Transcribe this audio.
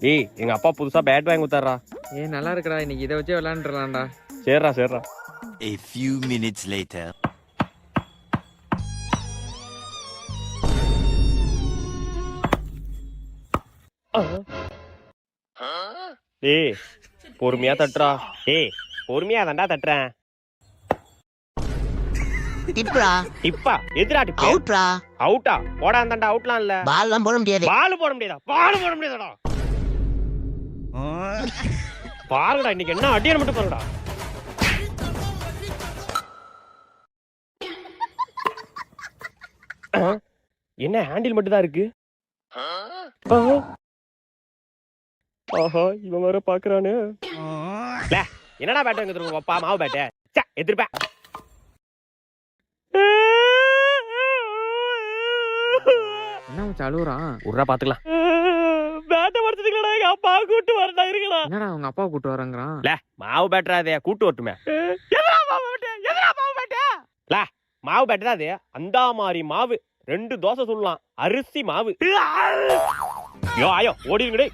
டேய் எங்க அப்பா புதுசா பேட் வாங்கி கொடுத்தாரா. நல்லா இருக்குடா, இன்னைக்கு இதை வச்சே விளையாண்டுலாம்டா. சரிடா சரிடா. A few minutes later. டேய் பொறுமையா தட்டுறா. டேய் பொறுமையா தான்டா தட்டுறேன். டிப்ரா டிப்பா எதுடா டிப்? அவுட்ரா. அவுட்டா? போடா அந்தாண்டா அவுட்லாம் இல்ல. பால்லாம் போட முடியாது. பால் போட முடியாதா? பால் போட முடியாதடா. பாருடா இன்னைக்கு என்ன அடியற மட்டும் பாருடா. என்ன ஹேண்டில் மட்டும் தான் இருக்கு. ஆஹா இவன் வேற பாக்குறானே. என்னடா பேட் வாங்கி தருவோம் அப்பா? மாவு பேட்டை எதிர்ப்ப. என்ன அழுவுறான்? உர்ரா பாத்துக்கலாம். பேட்டை படுத்துக்கலடா, எங்க அப்பா கூட்டு வரதா இருக்கலாம். என்னடா உங்க அப்பா கூட்டு வரங்கிறான்? மாவு பேட்டரா அதே கூட்டு வரட்டுமே. எதுடா மாவு பேட்டை? எதுடா மாவு பேட்டை? மாவு பேட்டை தான் அது. அந்த மாதிரி மாவு 2 தோசை சொல்லலாம். அரிசி மாவு. ஐயோ ஆயோ ஓடிருங்கடே.